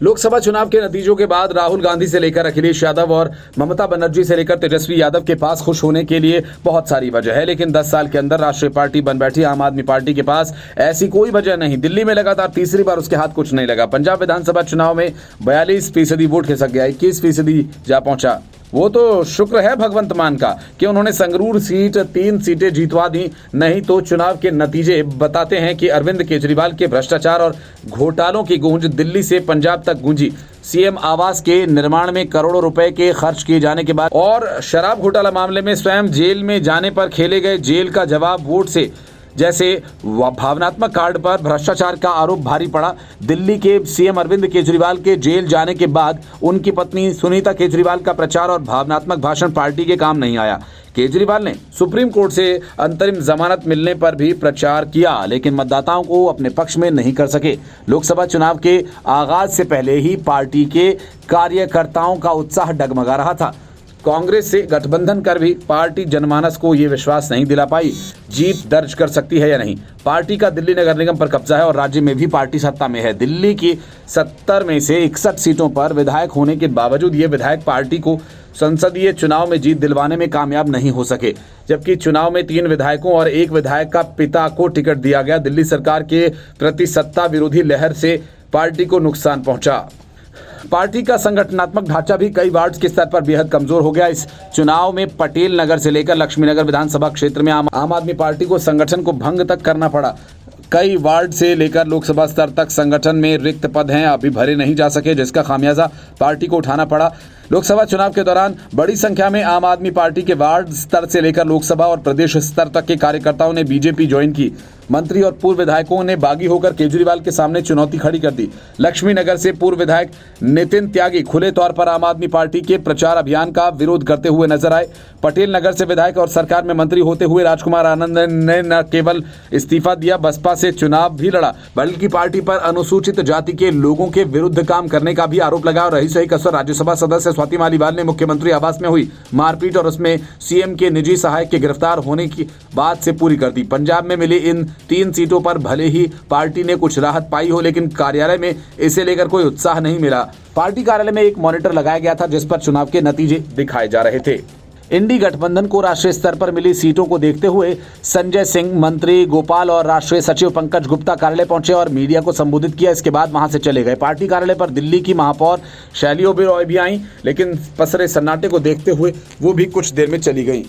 लोकसभा चुनाव के नतीजों के बाद राहुल गांधी से लेकर अखिलेश यादव और ममता बनर्जी से लेकर तेजस्वी यादव के पास खुश होने के लिए बहुत सारी वजह है, लेकिन 10 साल के अंदर राष्ट्रीय पार्टी बन बैठी आम आदमी पार्टी के पास ऐसी कोई वजह नहीं। दिल्ली में लगातार तीसरी बार उसके हाथ कुछ नहीं लगा। पंजाब विधानसभा चुनाव में 42% वोट खिसक गया, 21% जा पहुंचा। वो तो शुक्र है भगवंत मान का कि उन्होंने संगरूर सीट 3 सीटें जीतवा दी, नहीं तो चुनाव के नतीजे बताते हैं कि अरविंद केजरीवाल के भ्रष्टाचार और घोटालों की गूंज दिल्ली से पंजाब तक गूंजी। सीएम आवास के निर्माण में करोड़ों रुपए के खर्च किए जाने के बाद और शराब घोटाला मामले में स्वयं जेल में जाने पर खेले गए जेल का जवाब वोट से जैसे भावनात्मक कार्ड पर भ्रष्टाचार का आरोप भारी पड़ा। दिल्ली के सीएम अरविंद केजरीवाल के जेल जाने के बाद उनकी पत्नी सुनीता केजरीवाल का प्रचार और भावनात्मक भाषण पार्टी के काम नहीं आया। केजरीवाल ने सुप्रीम कोर्ट से अंतरिम जमानत मिलने पर भी प्रचार किया, लेकिन मतदाताओं को अपने पक्ष में नहीं कर सके। लोकसभा चुनाव के आगाज से पहले ही पार्टी के कार्यकर्ताओं का उत्साह डगमगा रहा था। कांग्रेस से गठबंधन कर भी पार्टी जनमानस को ये विश्वास नहीं दिला पाई जीत दर्ज कर सकती है या नहीं। पार्टी का दिल्ली नगर निगम पर कब्जा है और राज्य में भी पार्टी सत्ता में है। दिल्ली की 70 में से 61 सीटों पर विधायक होने के बावजूद ये विधायक पार्टी को संसदीय चुनाव में जीत दिलवाने में कामयाब नहीं हो सके, जबकि चुनाव में 3 विधायकों और 1 विधायक का पिता को टिकट दिया गया। दिल्ली सरकार के प्रति सत्ता विरोधी लहर से पार्टी को नुकसान पहुंचा। पार्टी का संगठनात्मक ढांचा भी कई वार्ड के स्तर पर बेहद कमजोर हो गया। इस चुनाव में पटेल नगर से लेकर लक्ष्मीनगर विधानसभा क्षेत्र में आम आदमी पार्टी को संगठन को भंग तक करना पड़ा। कई वार्ड से लेकर लोकसभा स्तर तक संगठन में रिक्त पद हैं, अभी भरे नहीं जा सके, जिसका खामियाजा पार्टी को उठाना पड़ा। लोकसभा चुनाव के दौरान बड़ी संख्या में आम आदमी पार्टी के वार्ड स्तर से लेकर लोकसभा और प्रदेश स्तर तक के कार्यकर्ताओं ने बीजेपी ज्वाइन की। मंत्री और पूर्व विधायकों ने बागी होकर केजरीवाल के सामने चुनौती खड़ी कर दी। लक्ष्मीनगर से पूर्व विधायक नितिन त्यागी खुले तौर पर आम आदमी पार्टी के प्रचार अभियान का विरोध करते हुए नजर आए। पटेल नगर से विधायक और सरकार में मंत्री होते हुए राजकुमार आनंद ने न केवल इस्तीफा दिया, बसपा से चुनाव भी लड़ा, बल्कि पार्टी पर अनुसूचित जाति के लोगों के विरुद्ध काम करने का भी आरोप लगाया। रही सही कसर राज्यसभा सदस्य स्वाति मालीवाल ने मुख्यमंत्री आवास में हुई मारपीट और उसमें सीएम के निजी सहायक के गिरफ्तार होने की बात से पूरी कर दी। पंजाब में मिली इन 3 सीटों पर भले ही पार्टी ने कुछ राहत पाई हो, लेकिन कार्यालय में इसे लेकर कोई उत्साह नहीं मिला। पार्टी कार्यालय में एक मॉनिटर लगाया गया था जिस पर चुनाव के नतीजे दिखाए जा रहे थे। इंडी गठबंधन को राष्ट्रीय स्तर पर मिली सीटों को देखते हुए संजय सिंह, मंत्री गोपाल और राष्ट्रीय सचिव पंकज गुप्ता कार्यालय पहुंचे और मीडिया को संबोधित किया। इसके बाद वहां से चले गए। पार्टी कार्यालय पर दिल्ली की महापौर शैली ओबेरॉय भी आई, लेकिन पसरे सन्नाटे को देखते हुए वो भी कुछ देर में चली गई।